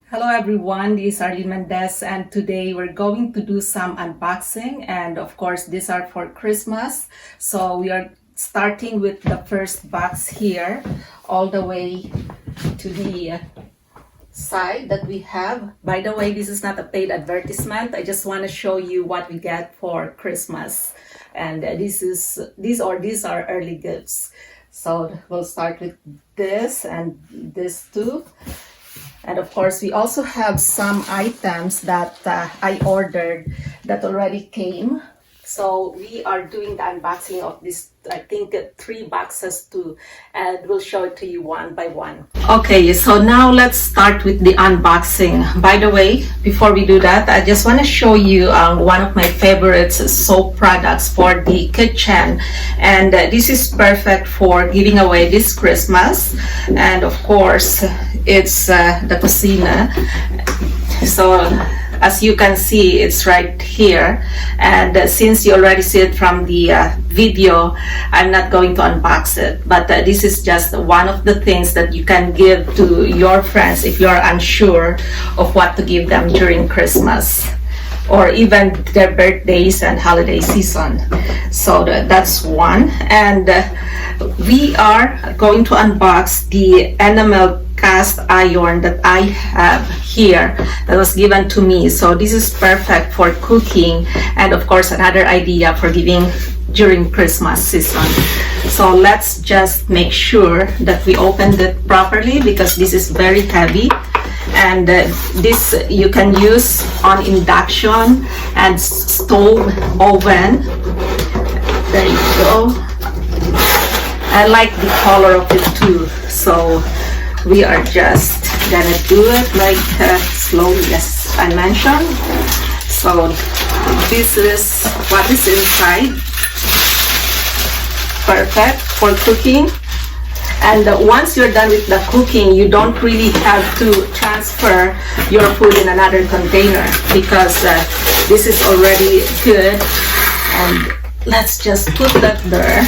Hello everyone, this is Arlene Mendez and today we're going to do some unboxing, and of course these are for Christmas. So we are starting with the first box here all the way to the side that we have. By the way, this is not a paid advertisement. I just want to show you what we get for Christmas, and these are early gifts. So we'll start with this and this too. And of course, we also have some items that I ordered that already came. So we are doing the unboxing of this, I think, 3 boxes too, and we'll show it to you one by one. Okay, so now let's start with the unboxing. By the way, before we do that, I just want to show you one of my favorite soap products for the kitchen. And this is perfect for giving away this Christmas. And of course, it's the Cocina. So as you can see, it's right here, and since you already see it from the video, I'm not going to unbox it, but this is just one of the things that you can give to your friends if you're unsure of what to give them during Christmas or even their birthdays and holiday season. So that's one. And we are going to unbox the enamel cast iron that I have here that was given to me. So this is perfect for cooking, and of course another idea for giving during Christmas season. So let's just make sure that we opened it properly because this is very heavy, and this you can use on induction and stove oven. There you go. I like the color of it too, so we are just gonna do it like slowly as I mentioned. So this is what is inside. Perfect for cooking. And once you're done with the cooking, you don't really have to transfer your food in another container because this is already good. And let's just put that there.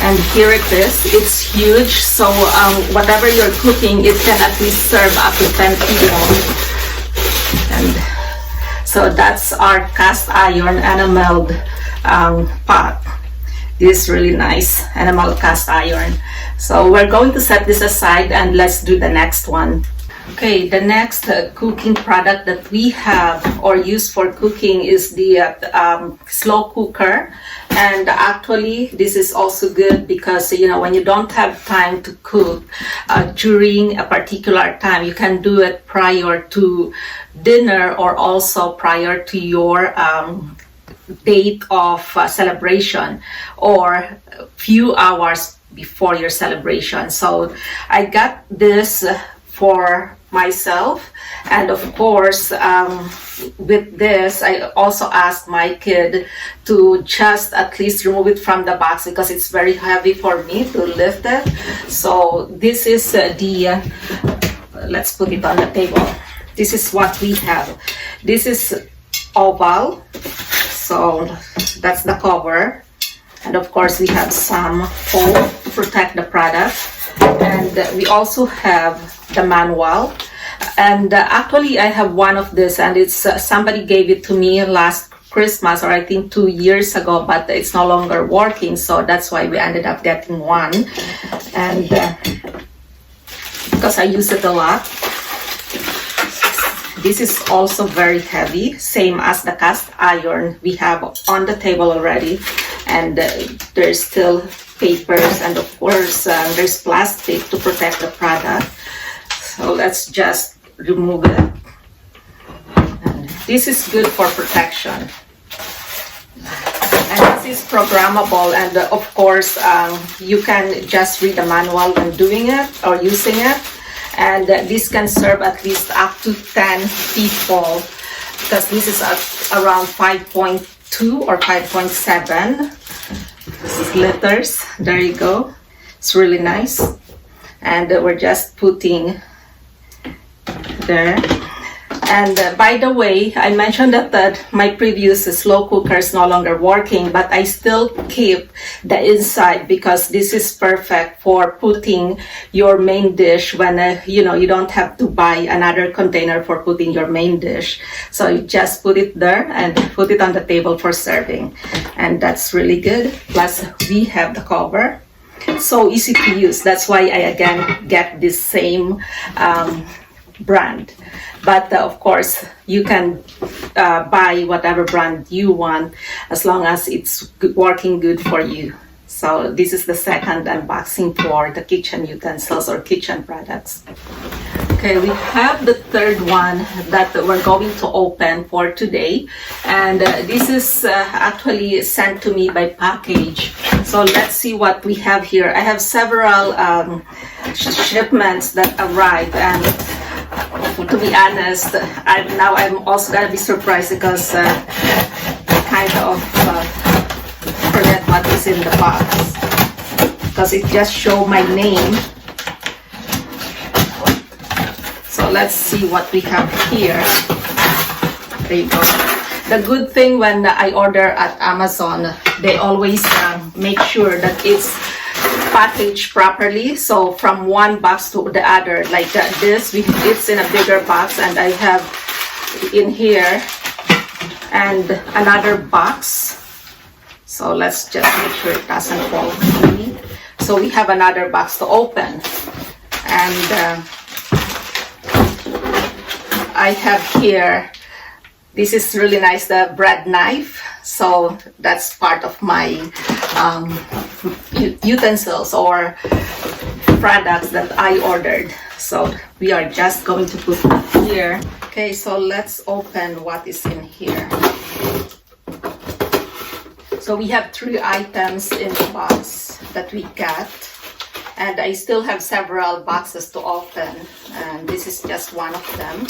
And here it is. It's huge, so whatever you're cooking, it can at least serve up to 10 people. And so that's our cast iron enameled pot. This is really nice enamel cast iron. So we're going to set this aside and let's do the next one. Okay, the next cooking product that we have or use for cooking is the slow cooker. And actually, this is also good because, you know, when you don't have time to cook during a particular time, you can do it prior to dinner or also prior to your date of celebration or a few hours before your celebration. So I got this for myself, and of course with this I also asked my kid to just at least remove it from the box because it's very heavy for me to lift it. So this is let's put it on the table. This is what we have. This is oval, so that's the cover, and of course we have some foam to protect the product, and we also have the manual. And actually I have one of this, and it's somebody gave it to me last Christmas, or I think 2 years ago, but it's no longer working, so that's why we ended up getting one. And because I use it a lot. This is also very heavy, same as the cast iron we have on the table already, and there's still papers, and of course there's plastic to protect the product. So let's just remove it. And this is good for protection. And this is programmable, and of course you can just read the manual when doing it or using it. And this can serve at least up to 10 people because this is around 5.2 or 5.7 liters. There you go. It's really nice. And we're just putting there. And by the way, I mentioned that my previous slow cooker is no longer working, but I still keep the inside because this is perfect for putting your main dish when you don't have to buy another container for putting your main dish. So you just put it there and put it on the table for serving, and that's really good. Plus we have the cover, so easy to use. That's why I again get this same brand. But of course, you can buy whatever brand you want as long as it's working good for you. So this is the second unboxing for the kitchen utensils or kitchen products. Okay, we have the third one that we're going to open for today. And this is actually sent to me by package. So let's see what we have here. I have several shipments that arrived, and to be honest, I'm also gonna be surprised because I kind of forget what is in the box because it just showed my name. So let's see what we have here. There you go. The good thing when I order at Amazon, they always make sure that it's packaged properly. So from one box to the other, like this, it's in a bigger box, and I have in here and another box. So let's just make sure it doesn't fall free. So we have another box to open, and I have here, this is really nice, the bread knife. So that's part of my utensils or products that I ordered. So we are just going to put it here. Okay, so let's open what is in here. So we have 3 items in the box that we got, and I still have several boxes to open, and this is just one of them.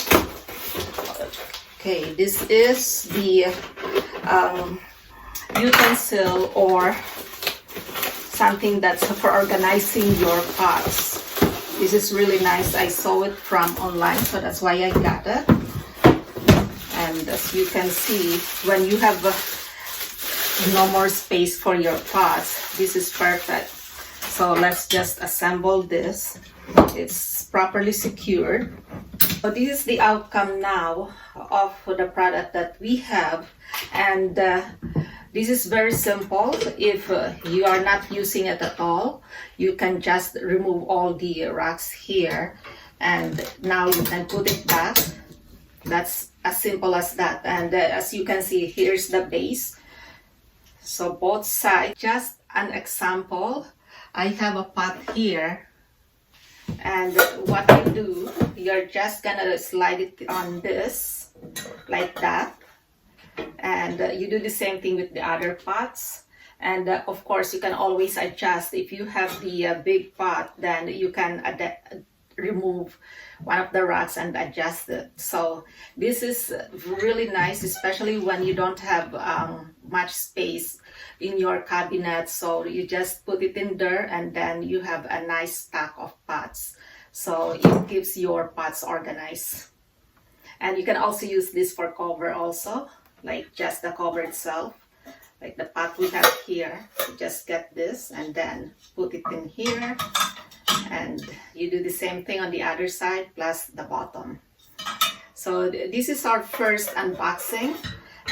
Okay, this is the utensil or something that's for organizing your pots. This is really nice. I saw it from online, so that's why I got it. And as you can see, when you have no more space for your pots, this is perfect. So let's just assemble this. It's properly secured. So this is the outcome now of the product that we have, and this is very simple. If you are not using it at all, you can just remove all the racks here, and now you can put it back. That's as simple as that. And as you can see, here's the base. So both sides. Just an example, I have a pot here, and what you do, you're just gonna slide it on this like that, and you do the same thing with the other pots. And of course, you can always adjust. If you have the big pot, then you can remove one of the racks and adjust it. So this is really nice, especially when you don't have much space in your cabinet. So you just put it in there, and then you have a nice stack of pots. So it keeps your pots organized. And you can also use this for cover also, like just the cover itself. Like the pot we have here, you just get this and then put it in here, and you do the same thing on the other side plus the bottom. So this is our first unboxing,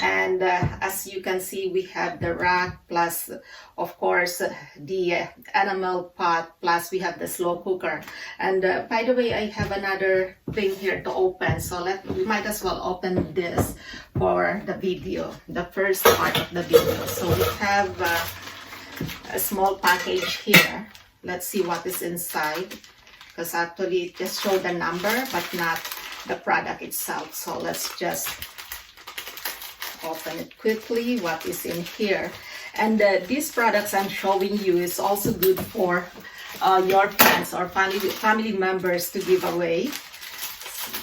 and as you can see, we have the rack plus of course the enamel pot, plus we have the slow cooker. And by the way, I have another thing here to open, so we might as well open this for the video, the first part of the video. So we have a small package here. Let's see what is inside, because actually it just showed the number but not the product itself. So let's just open it quickly, what is in here. And these products I'm showing you is also good for your friends or family members to give away.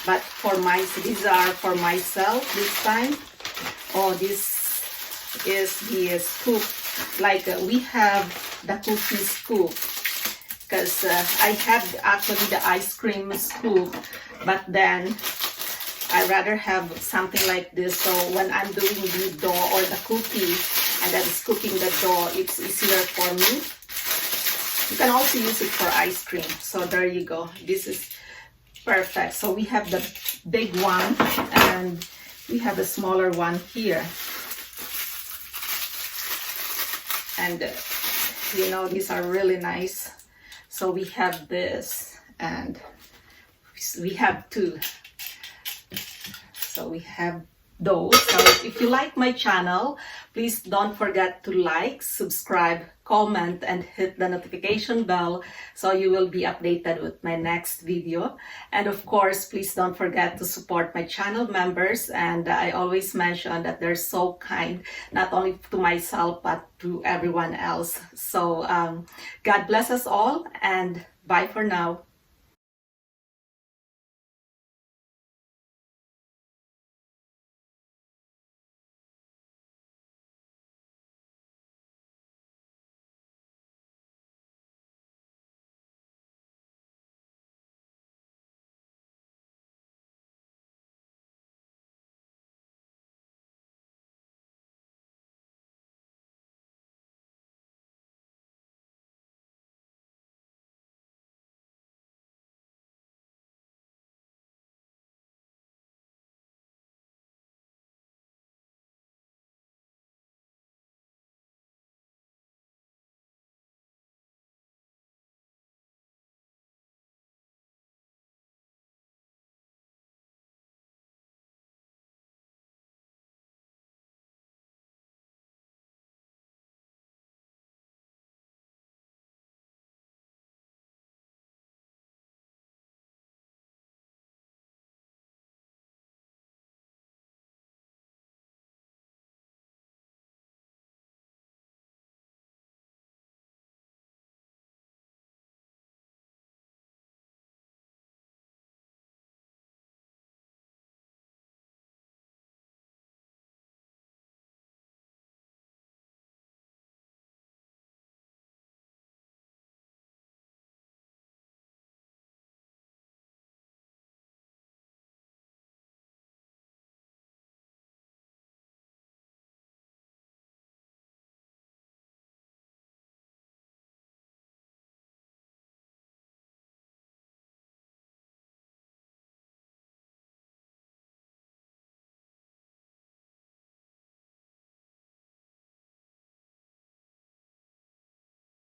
But for these are for myself this time. Oh, this is the scoop. Like we have the cookie scoop, because I had actually the ice cream scoop, but then I rather have something like this. So when I'm doing the dough or the cookie and then scooping the dough, it's easier for me. You can also use it for ice cream. So there you go. This is perfect. So we have the big one and we have a smaller one here. And you know, these are really nice. So we have this and we have two. So we have those. So if you like my channel, please don't forget to like, subscribe, comment, and hit the notification bell so you will be updated with my next video. And of course, please don't forget to support my channel members. And I always mention that they're so kind, not only to myself, but to everyone else. So God bless us all and bye for now.